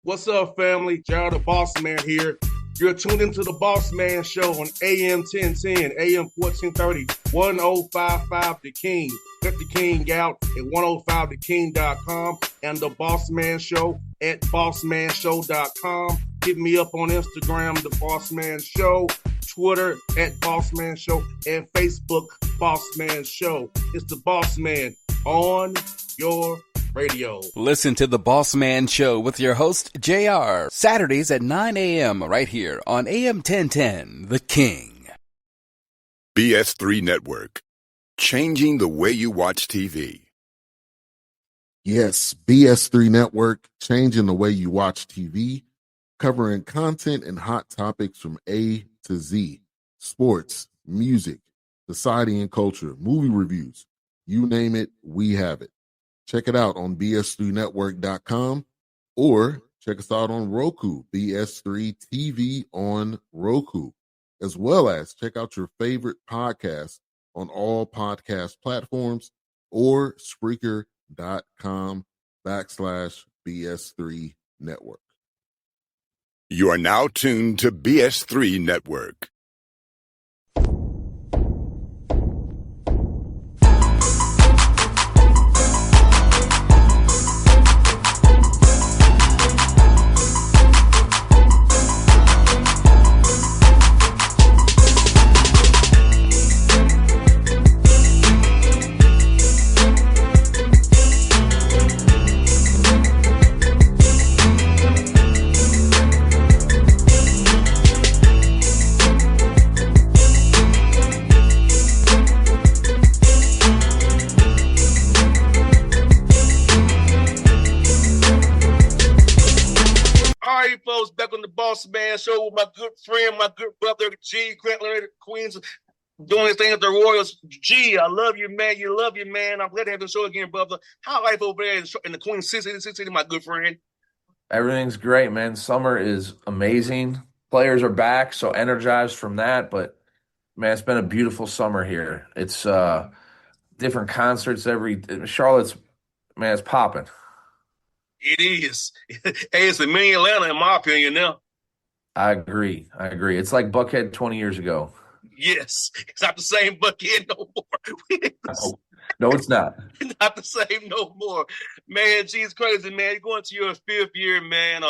What's up, family? Gerald the Bossman here. You're tuned into the Bossman Show on AM 1010, AM 1430, 1055 The King. Let the King out at 105theking.com and the Bossman Show at bossmanshow.com. Hit me up on Instagram, The Bossman Show, Twitter at Bossman Show, and Facebook, Bossman Show. It's the Bossman on your radio. Listen to the Bossman Show with your host, JR, Saturdays at 9 a.m. right here on AM 1010, The King. BS3 Network, changing the way you watch TV. Yes, BS3 Network, changing the way you watch TV, covering content and hot topics from A to Z, sports, music, society and culture, movie reviews, you name it, we have it. Check it out on bs3network.com or check us out on Roku, BS3 TV on Roku, as well as check out your favorite podcast on all podcast platforms or Spreaker.com/BS3 Network. You are now tuned to BS3 Network. Folks, back on the Bossman Show with my good friend, my good brother, G. Grant Leonard, Queens, doing his thing at the Royals. G, I love you, man. You love you, man. I'm glad to have the show again, brother. How life over there in the Queen City, my good friend? Everything's great, man. Summer is amazing. Players are back, so energized from that. But, man, it's been a beautiful summer here. It's different concerts Charlotte's, man, it's popping. It is. Hey, it's a mini Atlanta, in my opinion, now. I agree. It's like Buckhead 20 years ago. Yes. It's not the same Buckhead no more. No, it's not. Not the same no more. Man, geez, crazy, man. You're going to your fifth year, man.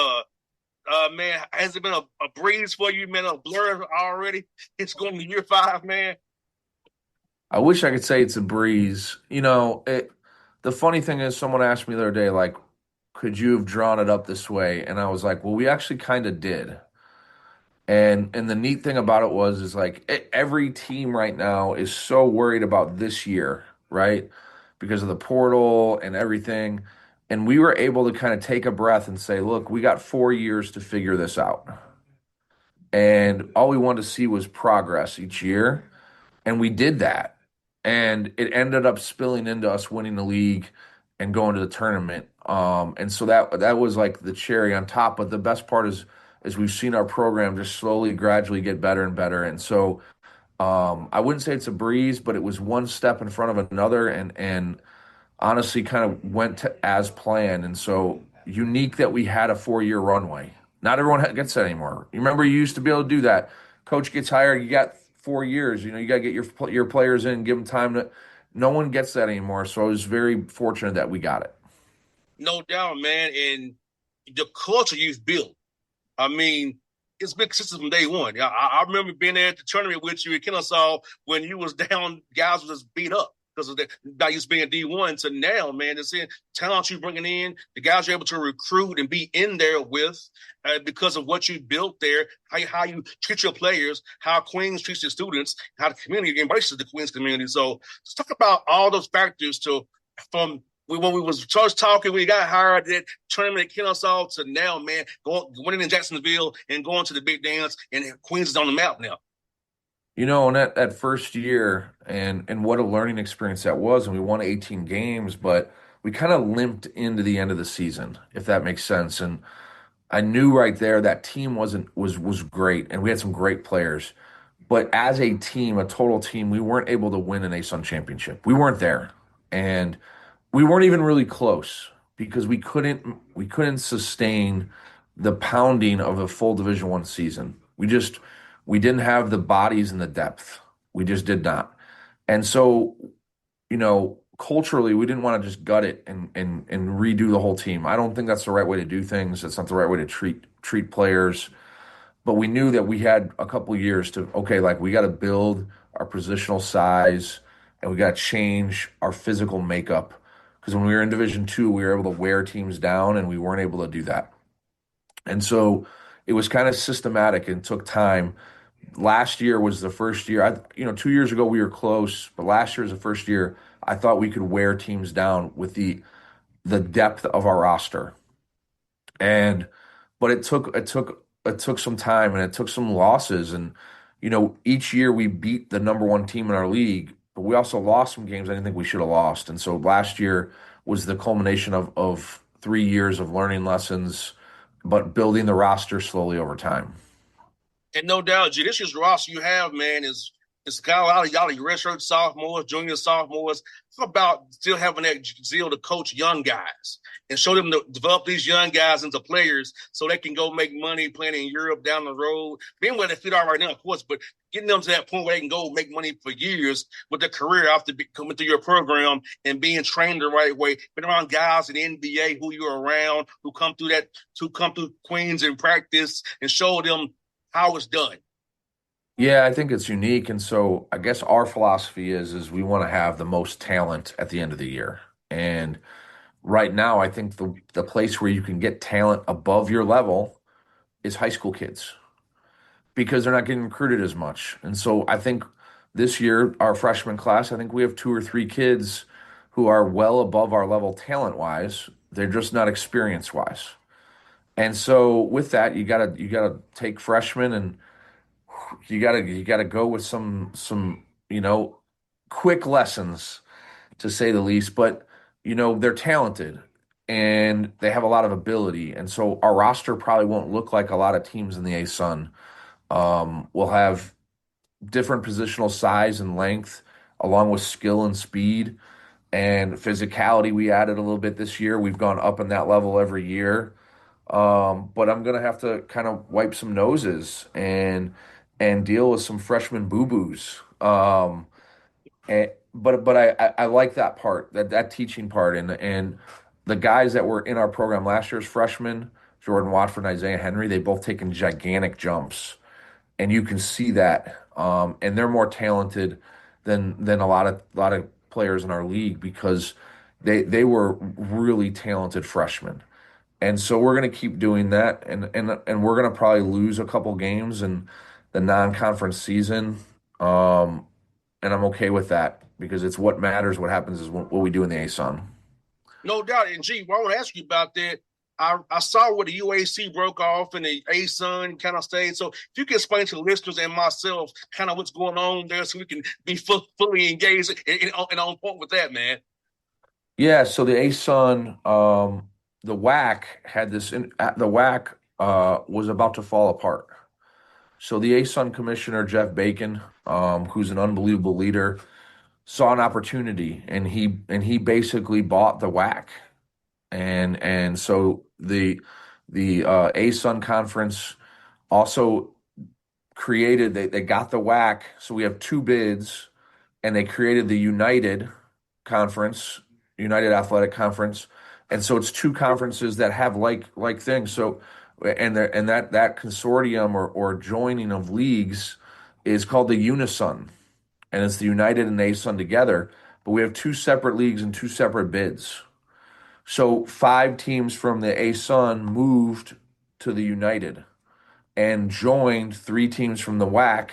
Man, has it been a breeze for you, man? A blur already? It's going to year 5, man. I wish I could say it's a breeze. You know, the funny thing is, someone asked me the other day, like, could you have drawn it up this way? And I was like, well, we actually kind of did. And the neat thing about it is like every team right now is so worried about this year, right? Because of the portal and everything. And we were able to kind of take a breath and say, look, we got 4 years to figure this out. And all we wanted to see was progress each year. And we did that. And it ended up spilling into us winning the league and going to the tournament. And so that was like the cherry on top. But the best part is we've seen our program just slowly, gradually get better and better. And so I wouldn't say it's a breeze, but it was one step in front of another and honestly kind of went as planned. And so unique that we had a 4-year runway. Not everyone gets that anymore. You remember you used to be able to do that. Coach gets hired, you got 4 years. You know, you got to get your players in, give them time to. No one gets that anymore. So I was very fortunate that we got it. No doubt, man. And the culture you've built, I mean, it's been consistent from day one. I remember being there at the tournament with you in Kennesaw when you was down, guys was just beat up because of that used to being D1 to now, man. It's in talent you bringing in, the guys you're able to recruit and be in there with because of what you built there, how you treat your players, how Queens treats their students, how the community embraces the Queens community. So let's talk about all those factors from when we was first talking, we got hired at tournament at Kennesaw to now, man, winning in Jacksonville and going to the big dance, and Queens is on the map now. You know, and that first year and what a learning experience that was, and we won 18 games, but we kind of limped into the end of the season, if that makes sense. And I knew right there that team was great, and we had some great players. But as a team, a total team, we weren't able to win an ASUN championship. We weren't there. And we weren't even really close because we couldn't sustain the pounding of a full Division One season. We didn't have the bodies and the depth. We just did not. And so, culturally, we didn't want to just gut it and redo the whole team. I don't think that's the right way to do things. That's not the right way to treat players. But we knew that we had a couple years to, okay, like we got to build our positional size and we got to change our physical makeup. Because when we were in Division Two, we were able to wear teams down, and we weren't able to do that. And so it was kind of systematic and took time. Last year was the first year. 2 years ago we were close, but last year was the first year I thought we could wear teams down with the depth of our roster. And but it took some time and it took some losses. And each year we beat the number one team in our league, but we also lost some games I didn't think we should have lost. And so last year was the culmination of 3 years of learning lessons, but building the roster slowly over time. And no doubt, G, this year's roster you have, man, is it's got a lot of y'all redshirt sophomores, junior sophomores. It's about still having that zeal to coach young guys and show them to develop these young guys into players so they can go make money playing in Europe down the road. Being where they fit are right now, of course, but getting them to that point where they can go make money for years with their career after coming through your program and being trained the right way. Been around guys in the NBA who you're around, who come through Queens and practice and show them how it's done. Yeah, I think it's unique. And so I guess our philosophy is we want to have the most talent at the end of the year. And right now, I think the place where you can get talent above your level is high school kids because they're not getting recruited as much. And so I think this year, our freshman class, I think we have two or three kids who are well above our level talent wise. They're just not experience wise. And so with that, you gotta take freshmen and you gotta go with some quick lessons to say the least. But they're talented and they have a lot of ability, and so our roster probably won't look like a lot of teams in the ASUN. We'll have different positional size and length, along with skill and speed and physicality. We added a little bit this year. We've gone up in that level every year. But I'm gonna have to kind of wipe some noses and deal with some freshman boo-boos. But I like that part, that teaching part, and the guys that were in our program last year's freshmen, Jordan Watford and Isaiah Henry, they both taken gigantic jumps, and you can see that. And they're more talented than a lot of players in our league because they were really talented freshmen. And so we're going to keep doing that, and we're going to probably lose a couple games in the non-conference season, and I'm okay with that because it's what matters. What happens is what we do in the ASUN. No doubt. And G, well, I want to ask you about that. I saw where the UAC broke off and the ASUN kind of stayed. So if you can explain to the listeners and myself kind of what's going on there so we can be fully engaged and on point with that, man. Yeah, so the ASUN, the WAC had the WAC was about to fall apart. So the ASUN commissioner Jeff Bacon, who's an unbelievable leader, saw an opportunity, and he basically bought the WAC, and so the ASUN conference also created, they got the WAC, so we have two bids, and they created the Conference, United Athletic Conference, and so it's two conferences that have like things. So and that consortium or joining of leagues is called the Unison, and it's the United and ASUN together. But we have two separate leagues and two separate bids. So five teams from the ASUN moved to the United and joined three teams from the WAC,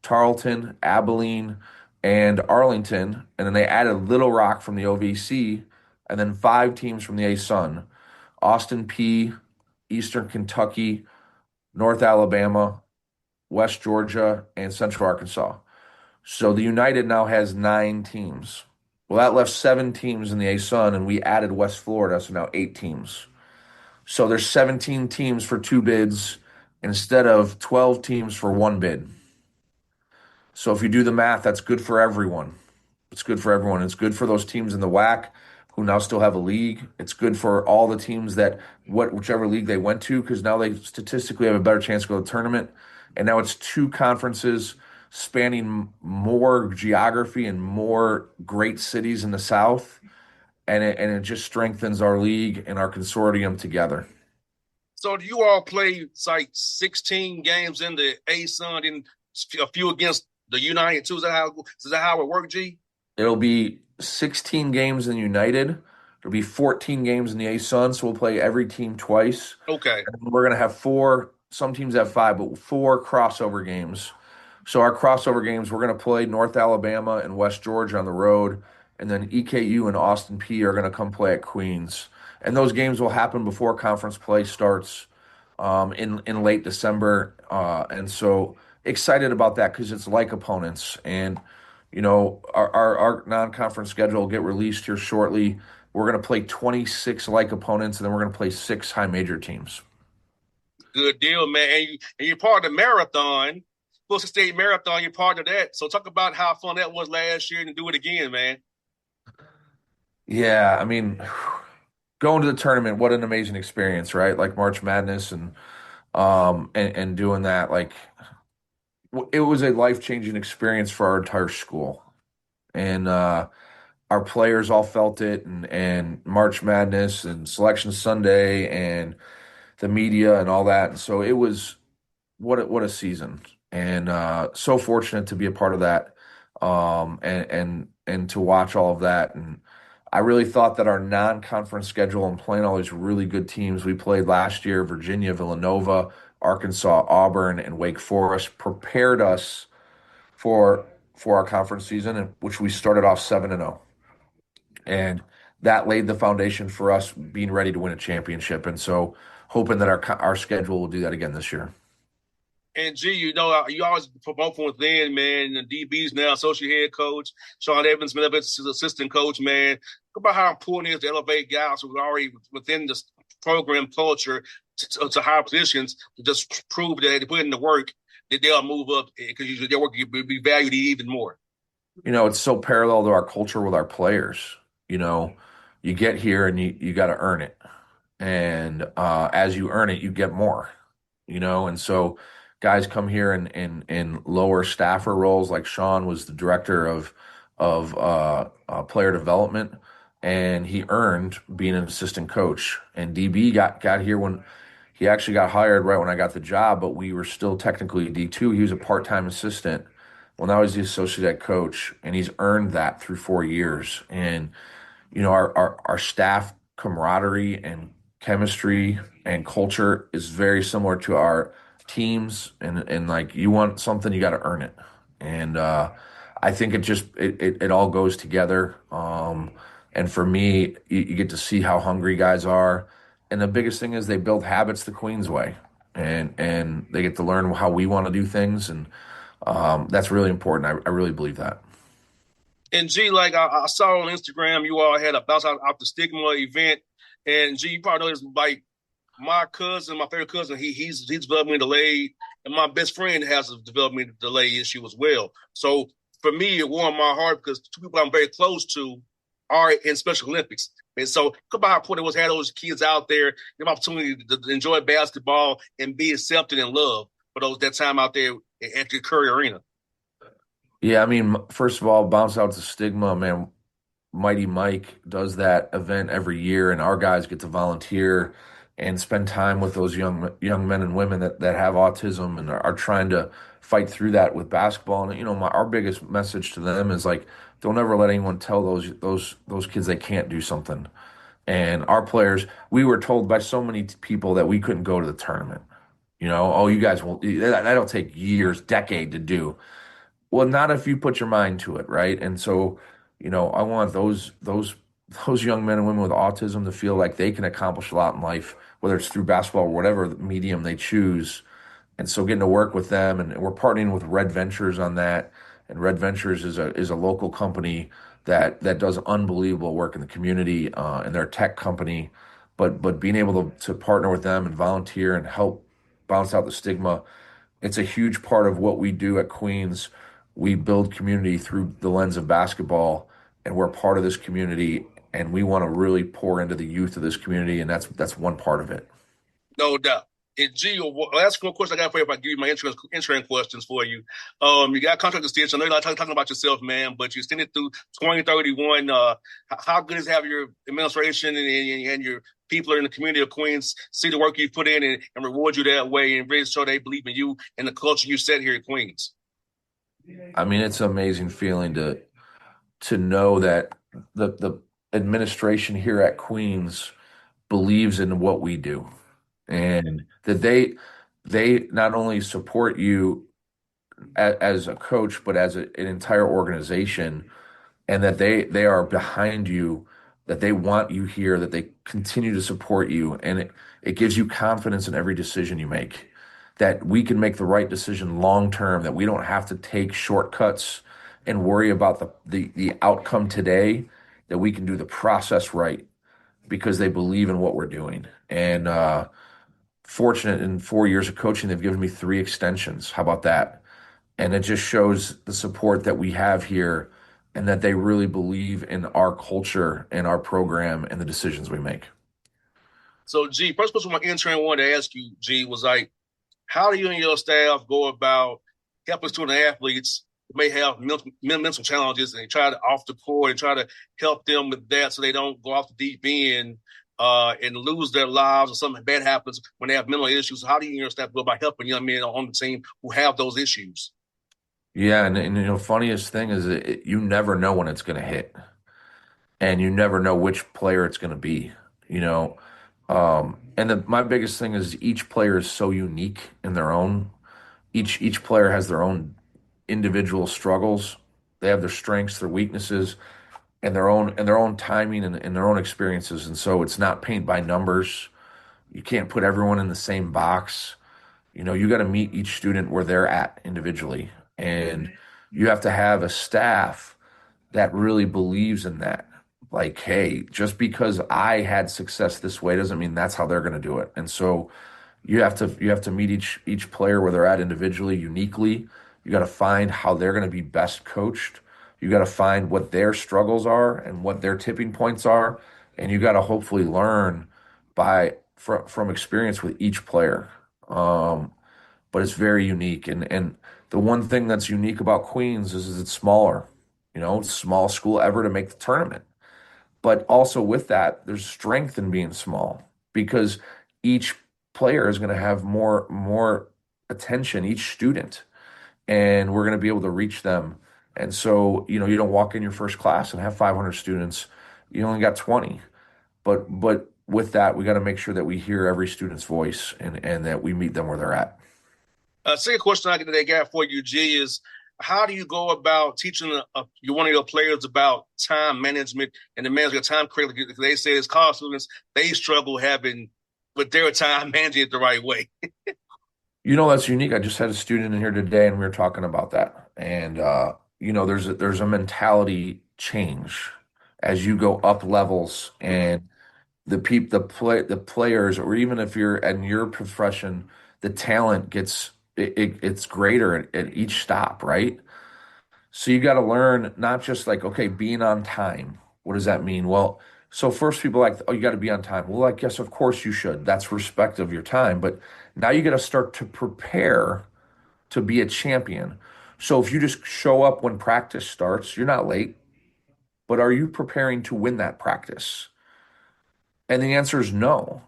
Tarleton, Abilene, and Arlington, and then they added Little Rock from the OVC, and then five teams from the ASUN, Austin P, Eastern Kentucky, North Alabama, West Georgia, and Central Arkansas. So the United now has nine teams. Well, that left seven teams in the ASUN, and we added West Florida, so now eight teams. So there's 17 teams for two bids instead of 12 teams for one bid. So if you do the math, that's good for everyone. It's good for everyone. It's good for those teams in the WAC who now still have a league. It's good for all the teams that whichever league they went to because now they statistically have a better chance to go to the tournament. And now it's two conferences spanning more geography and more great cities in the South, and it just strengthens our league and our consortium together. So do you all play it's like 16 games in the A-Sun and a few against the United too? Is that how it works, G? It'll be 16 games in United. There'll be 14 games in the A-Sun, so we'll play every team twice. Okay. And we're going to have four, some teams have five, but four crossover games. So our crossover games, we're going to play North Alabama and West Georgia on the road, and then EKU and Austin P are going to come play at Queens. And those games will happen before conference play starts in late December. And so excited about that because it's like opponents. And, our non-conference schedule will get released here shortly. We're going to play 26 like opponents, and then we're going to play six high major teams. Good deal, man. And you're part of the marathon, Wilson State Marathon. You're part of that. So talk about how fun that was last year and do it again, man. Yeah, I mean, going to the tournament, what an amazing experience, right? Like March Madness and doing that, like it was a life-changing experience for our entire school. And our players all felt it and March Madness and Selection Sunday and the media and all that. And so it was what a season. And so fortunate to be a part of that. And to watch all of that. And I really thought that our non-conference schedule and playing all these really good teams we played last year, Virginia, Villanova, Arkansas, Auburn, and Wake Forest, prepared us for our conference season, which we started off 7-0, and that laid the foundation for us being ready to win a championship. And so, hoping that our schedule will do that again this year. And G, you always promote from within, man. And DB's now associate head coach. Sean Evans been up as assistant coach, man. Talk about how important it is to elevate guys who are already within this program culture to higher positions to just prove that they put in the work that they'll move up because their work will be valued even more. It's so parallel to our culture with our players. You get here and you got to earn it. And as you earn it, you get more, and so guys come here in lower staffer roles. Like Sean was the director of player development, and he earned being an assistant coach. And DB got here when he actually got hired right when I got the job, but we were still technically D2. He was a part-time assistant. Well, now he's the associate head coach, and he's earned that through 4 years. And our staff camaraderie and chemistry and culture is very similar to our teams, and like you want something, you got to earn it. And I think it all goes together. And for me, you get to see how hungry guys are, and the biggest thing is they build habits the Queens way, and they get to learn how we want to do things, and that's really important. I really believe that. And G, like I saw on Instagram, you all had a bounce out the stigma event. And G, you probably know this, like my favorite cousin, he's developmentally delayed, and my best friend has a developmental delay issue as well. So for me, it warmed my heart because two people I'm very close to are in Special Olympics. And so come by how important it was to have those kids out there, give them opportunity to enjoy basketball and be accepted and loved for that time out there at the Curry Arena. Yeah, I mean, first of all, bounce out the stigma, man. Mighty Mike does that event every year, and our guys get to volunteer and spend time with those young men and women that have autism and are trying to fight through that with basketball. And our biggest message to them is like, don't ever let anyone tell those kids they can't do something. And our players, we were told by so many people that we couldn't go to the tournament. Oh, you guys will. That'll take years, decade to do. Well, not if you put your mind to it, right? And so, I want those young men and women with autism to feel like they can accomplish a lot in life, whether it's through basketball or whatever medium they choose. And so getting to work with them, and we're partnering with Red Ventures on that. And Red Ventures is a local company that does unbelievable work in the community, and they're a tech company. But being able to partner with them and volunteer and help bounce out the stigma, it's a huge part of what we do at Queens. We build community through the lens of basketball, and we're part of this community. and we want to really pour into the youth of this community, and that's one part of it. No doubt. And G, last one question I got for you, if I give you my insurance questions for you. You got a contract extension. I know you're not talking about yourself, man, but you extended through 2031. How good is have your administration and your people in the community of Queens see the work you put in and reward you that way and really show they believe in you and the culture you set here in Queens? I mean, it's an amazing feeling to know that the administration here at Queens believes in what we do, and that they not only support you as a coach, but as an entire organization, and that they are behind you, that they want you here, that they continue to support you, and it gives you confidence in every decision you make, that we can make the right decision long term, that we don't have to take shortcuts and worry about the outcome today, that we can do the process right because they believe in what we're doing. And fortunate in 4 years of coaching, they've given me 3 extensions. How about that? And it just shows the support that we have here and that they really believe in our culture and our program and the decisions we make. So, G, first question my intern wanted to ask you, G, was like, how do you and your staff go about helping student athletes who may have mental challenges and try to off the court and try to help them with that so they don't go off the deep end and lose their lives or something bad happens when they have mental issues? How do you and your staff go about helping young men on the team who have those issues? Yeah, and funniest thing is you never know when it's going to hit, and you never know which player it's going to be. You know, my biggest thing is each player is so unique in their own. Each player has their own individual struggles. They have their strengths, their weaknesses, and their own timing and their own experiences. And so it's not paint by numbers. You can't put everyone in the same box. You got to meet each student where they're at individually, and you have to have a staff that really believes in that. Like, hey, just because I had success this way doesn't mean that's how they're going to do it. And so you have to meet each player where they're at individually, uniquely. You got to find how they're going to be best coached. You got to find what their struggles are and what their tipping points are, and you got to hopefully learn from experience with each player. But it's very unique, and the one thing that's unique about Queens is it's smaller. It's a small school ever to make the tournament. But also with that, there's strength in being small because each player is going to have more attention, each student, and we're going to be able to reach them. And so, you don't walk in your first class and have 500 students. You only got 20. But with that, we got to make sure that we hear every student's voice and that we meet them where they're at. Second question I got for you, G, is how do you go about teaching one of your players about time management and the management of time correctly? Because they say as college students, they struggle having with their time managing it the right way. That's unique. I just had a student in here today, and we were talking about that. And there's a mentality change as you go up levels, and the players, or even if you're in your profession, the talent it's greater at each stop, right? So you got to learn not just like, okay, being on time. What does that mean? Well, so first people are like, oh, you got to be on time. Well, I guess of course you should. That's respect of your time. But now you got to start to prepare to be a champion. So if you just show up when practice starts, you're not late. But are you preparing to win that practice? And the answer is no.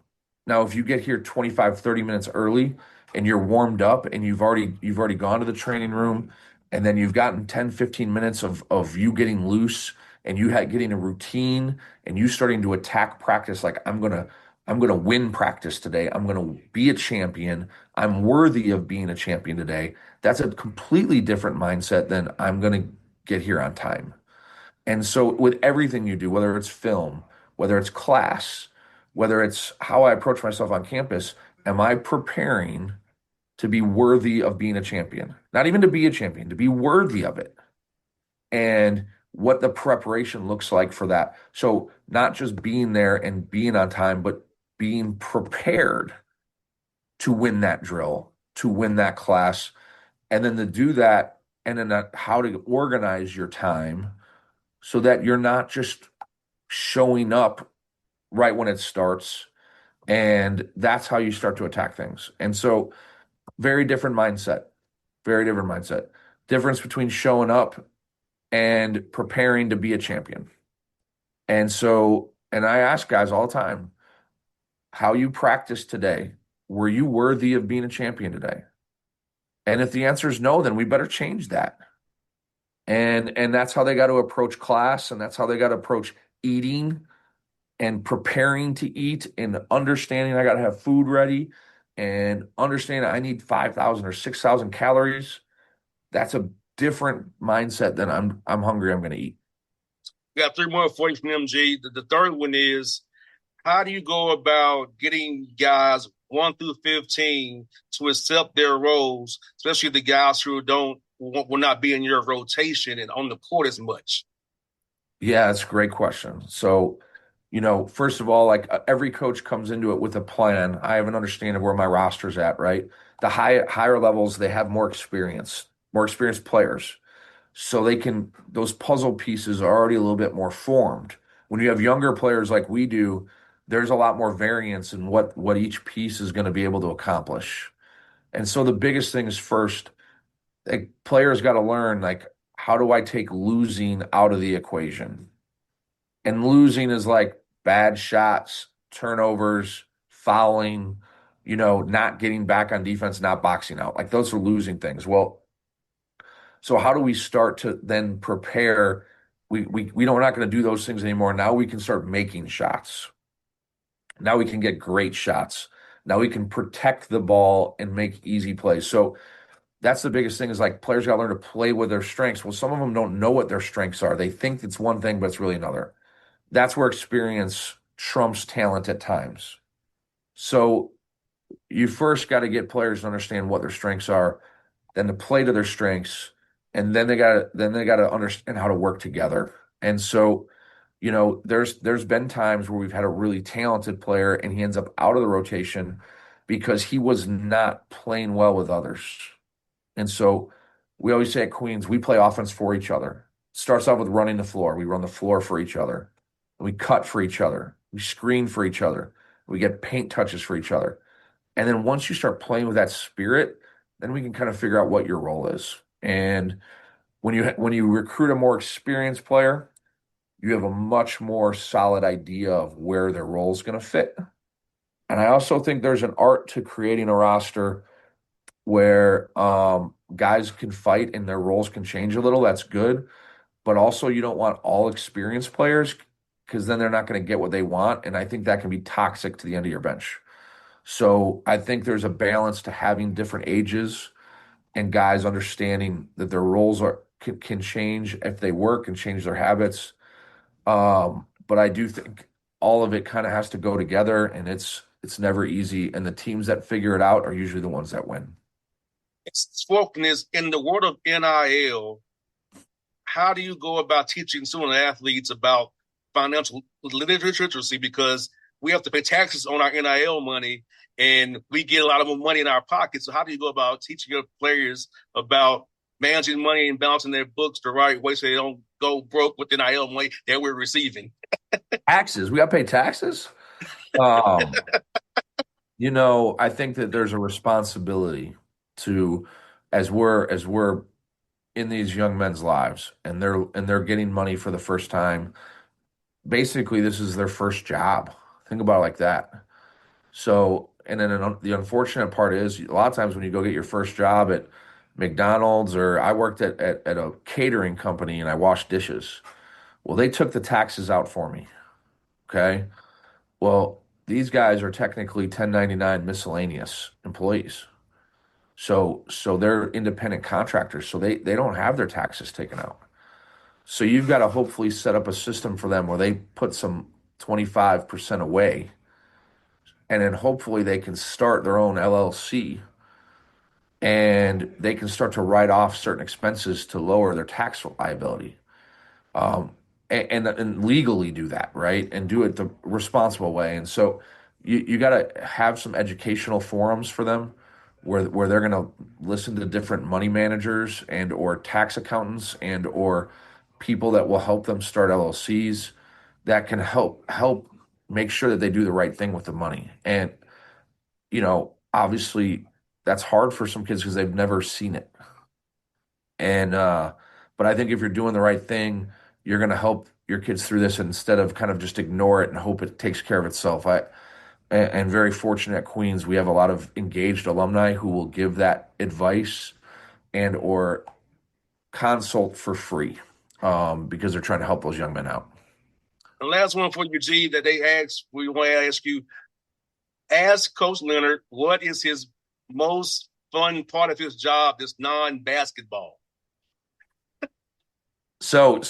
Now, if you get here 25, 30 minutes early and you're warmed up and you've already gone to the training room, and then you've gotten 10, 15 minutes of you getting loose and getting a routine and you starting to attack practice like I'm gonna win practice today. I'm gonna be a champion. I'm worthy of being a champion today. That's a completely different mindset than I'm gonna get here on time. And so with everything you do, whether it's film, whether it's class, whether it's how I approach myself on campus, am I preparing to be worthy of being a champion? Not even to be a champion, to be worthy of it. And what the preparation looks like for that. So not just being there and being on time, but being prepared to win that drill, to win that class, and then to do that, and then how to organize your time so that you're not just showing up right when it starts. And that's how you start to attack things. And so, very different mindset, very different mindset. Difference between showing up and preparing to be a champion. And so, and I ask guys all the time, how you practice today, were you worthy of being a champion today? And if the answer is no, then we better change that. And that's how they got to approach class, and that's how they got to approach eating and preparing to eat and understanding I got to have food ready and understanding I need 5,000 or 6,000 calories. That's a different mindset than I'm hungry, I'm going to eat. We got three more for you from MG. The third one is, how do you go about getting guys 1 through 15 to accept their roles, especially the guys who will not be in your rotation and on the court as much? Yeah, that's a great question. So, first of all, like every coach comes into it with a plan. I have an understanding of where my roster's at, right? The higher levels, they have more experienced players. So those puzzle pieces are already a little bit more formed. When you have younger players like we do, there's a lot more variance in what each piece is going to be able to accomplish. And so the biggest thing is first, like players got to learn, like, how do I take losing out of the equation? And losing is like bad shots, turnovers, fouling, not getting back on defense, not boxing out. Like those are losing things. Well, so how do we start to then prepare? We're not going to do those things anymore. Now we can start making shots. Now we can get great shots. Now we can protect the ball and make easy plays. So that's the biggest thing is like players got to learn to play with their strengths. Well, some of them don't know what their strengths are. They think it's one thing, but it's really another. That's where experience trumps talent at times. So you first got to get players to understand what their strengths are, then to play to their strengths, and then they got to understand how to work together. And so, there's been times where we've had a really talented player and he ends up out of the rotation because he was not playing well with others. And so we always say at Queens, we play offense for each other. It starts off with running the floor. We run the floor for each other. We cut for each other. We screen for each other. We get paint touches for each other. And then once you start playing with that spirit, then we can kind of figure out what your role is. And when you recruit a more experienced player, you have a much more solid idea of where their role is going to fit. And I also think there's an art to creating a roster where guys can fight and their roles can change a little. That's good. But also, you don't want all experienced players because then they're not going to get what they want. And I think that can be toxic to the end of your bench. So I think there's a balance to having different ages and guys understanding that their roles can change if they work and change their habits. But I do think all of it kind of has to go together, and it's never easy. And the teams that figure it out are usually the ones that win. Spoken is in the world of NIL. How do you go about teaching student athletes about financial literacy? Because we have to pay taxes on our NIL money, and we get a lot of money in our pockets. So how do you go about teaching your players about managing money and balancing their books the right way so they don't go broke with the NIL money that we're receiving? Taxes. We got to pay taxes. Um, I think that there's a responsibility to, as we're in these young men's lives, and they're getting money for the first time. Basically, this is their first job. Think about it like that. So, and then the unfortunate part is a lot of times when you go get your first job at McDonald's, or I worked at a catering company and I washed dishes. Well, they took the taxes out for me. Okay. Well, these guys are technically 1099 miscellaneous employees. So they're independent contractors. So they don't have their taxes taken out. So you've got to hopefully set up a system for them where they put some 25% away, and then hopefully they can start their own LLC and they can start to write off certain expenses to lower their tax liability. Um, and legally do that, right? And do it the responsible way. And so you got to have some educational forums for them where they're going to listen to different money managers and or tax accountants and or people that will help them start LLCs. that can help make sure that they do the right thing with the money. And, obviously that's hard for some kids because they've never seen it. And but I think if you're doing the right thing, you're going to help your kids through this instead of kind of just ignore it and hope it takes care of itself. And very fortunate at Queens, we have a lot of engaged alumni who will give that advice and or consult for free because they're trying to help those young men out. The last one for you, G, that they asked, we want to ask you, ask Coach Leonard, what is his most fun part of his job that's non-basketball? So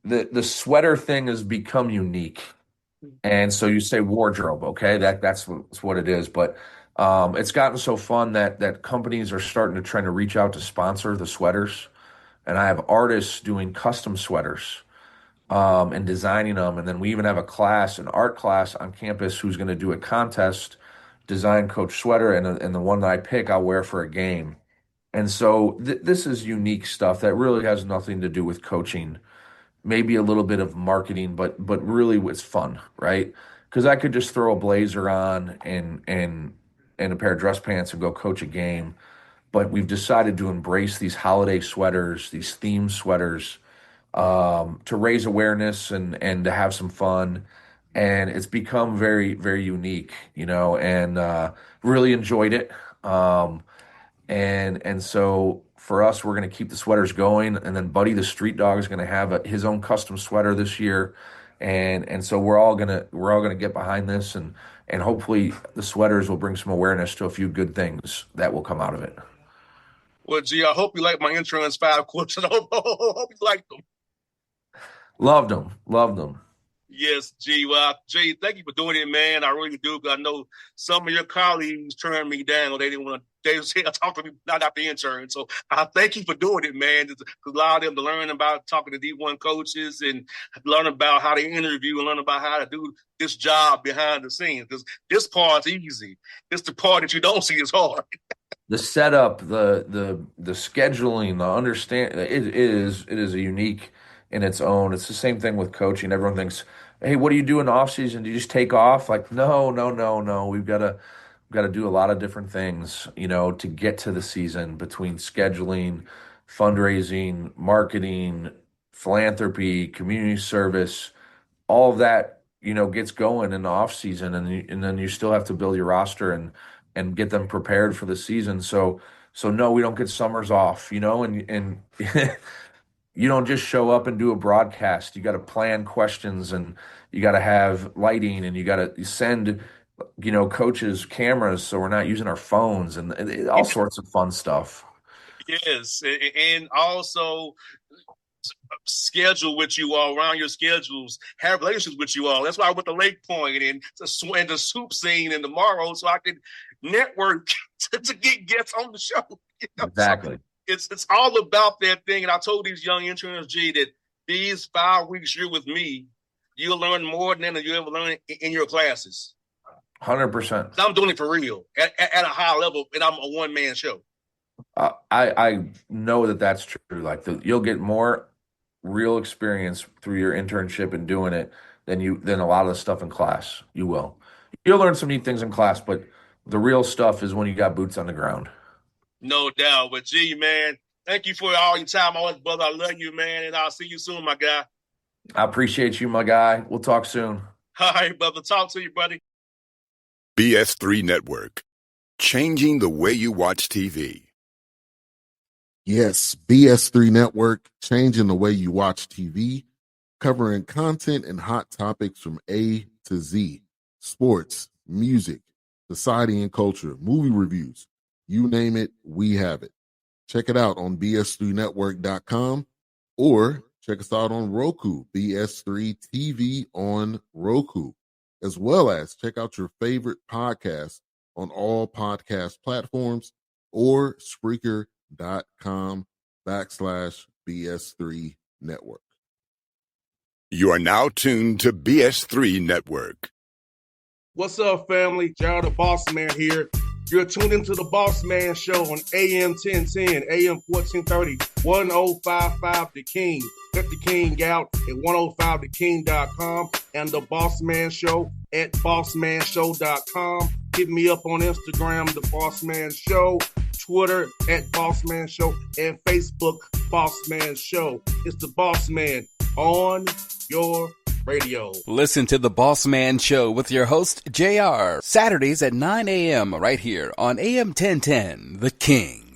the sweater thing has become unique. And so you say wardrobe, okay? That's what it is. But it's gotten so fun that companies are starting to try to reach out to sponsor the sweaters. And I have artists doing custom sweaters and designing them. And then we even have an art class on campus who's going to do a contest, design Coach sweater, and the one that I pick, I'll wear for a game. And so this is unique stuff that really has nothing to do with coaching, maybe a little bit of marketing, but really it's fun, right? Because I could just throw a blazer on and a pair of dress pants and go coach a game. But we've decided to embrace these holiday sweaters, these theme sweaters, to raise awareness and to have some fun. And it's become very, very unique, and really enjoyed it. And so for us, we're going to keep the sweaters going, and then Buddy the Street Dog is going to have his own custom sweater this year, and so we're all gonna get behind this, and hopefully the sweaters will bring some awareness to a few good things that will come out of it. Well, G, I hope you like my insurance 5 questions. I hope you like them. Loved them. Yes, G. Well, G, thank you for doing it, man. I really do. Because I know some of your colleagues turned me down. They didn't want to. They said talk to me not after insurance. So I thank you for doing it, man. To allow them to learn about talking to D1 coaches and learn about how to interview and learn about how to do this job behind the scenes. Because this part's easy. It's the part that you don't see is hard. The setup, the scheduling, the understand, it is a unique in its own. It's the same thing with coaching. Everyone thinks, hey, what do you do in the off season? Do you just take off? Like, no. We've got to do a lot of different things, to get to the season between scheduling, fundraising, marketing, philanthropy, community service, all of that, gets going in the off season, and then you still have to build your roster and get them prepared for the season. So no, we don't get summers off, and you don't just show up and do a broadcast. You got to plan questions, and you got to have lighting, and you got to send, coaches cameras so we're not using our phones, and all sorts of fun stuff. Yes, and also schedule with you all, around your schedules, have relations with you all. That's why I went to Lake Point and the soup scene and tomorrow, so I could network to get guests on the show. Exactly. So it's all about that thing. And I told these young interns, G, that these 5 weeks you're with me, you'll learn more than you ever learn in your classes. 100%. I'm doing it for real at a high level, and I'm a one-man show. I know that's true. Like you'll get more real experience through your internship and doing it than a lot of the stuff in class. You'll learn some neat things in class, but the real stuff is when you got boots on the ground. No doubt. But G, man, thank you for all your time. Always, brother. I love you, man, and I'll see you soon, my guy. I appreciate you, my guy. We'll talk soon. All right, brother. Talk to you, buddy. BS3 Network, changing the way you watch TV. Yes, BS3 Network, changing the way you watch TV, covering content and hot topics from A to Z, sports, music, society and culture, movie reviews, you name it, we have it. Check it out on bs3network.com or check us out on Roku, BS3 TV on Roku, as well as check out your favorite podcast on all podcast platforms or Spreaker.com/BS3 Network. You are now tuned to BS3 Network. What's up, family? Gerald the Bossman here. You're tuned into the Bossman Show on AM 1010, AM 1430, 1055 The King. Check the King out at 105theking.com and the Bossman Show at bossmanshow.com. Hit me up on Instagram, The Bossman Show, Twitter at Bossman Show, and Facebook, Bossman Show. It's the Bossman on your radio. Listen to The Bossman Show with your host, JR, Saturdays at 9 a.m. right here on AM 1010, The King.